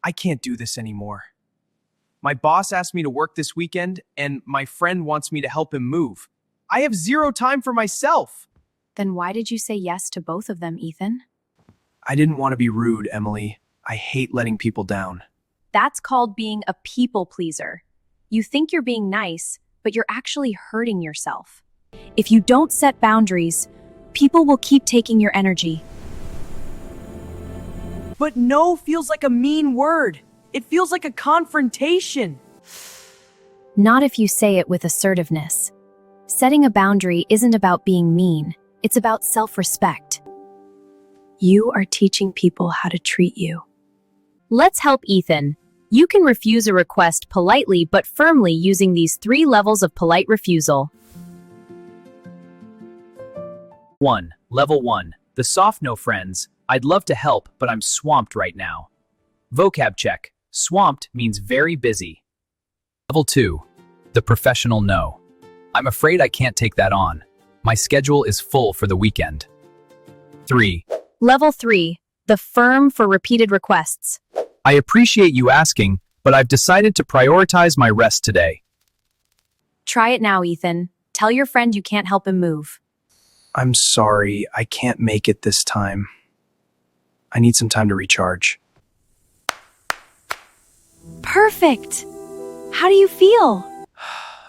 I can't do this anymore. My boss asked me to work this weekend, and my friend wants me to help him move. I have zero time for myself. Then why did you say yes to both of them, Ethan? I didn't want to be rude, Emily. I hate letting people down. That's called being a people pleaser. You think you're being nice, but you're actually hurting yourself. If you don't set boundaries, people will keep taking your energy. But no feels like a mean word. It feels like a confrontation. Not if you say it with assertiveness. Setting a boundary isn't about being mean. It's about self-respect. You are teaching people how to treat you. Let's help Ethan. You can refuse a request politely but firmly using these 3 levels of polite refusal. 1. Level 1. The soft no friends. I'd love to help, but I'm swamped right now. Vocab check. Swamped means very busy. Level 2. The professional no. I'm afraid I can't take that on. My schedule is full for the weekend. 3. Level 3. The firm for repeated requests. I appreciate you asking, but I've decided to prioritize my rest today. Try it now, Ethan. Tell your friend you can't help him move. I'm sorry, I can't make it this time. I need some time to recharge. Perfect! How do you feel?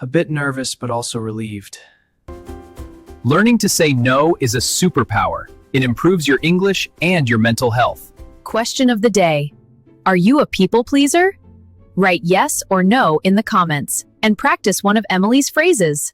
A bit nervous, but also relieved. Learning to say no is a superpower. It improves your English and your mental health. Question of the day. Are you a people pleaser? Write yes or no in the comments and practice one of Emily's phrases.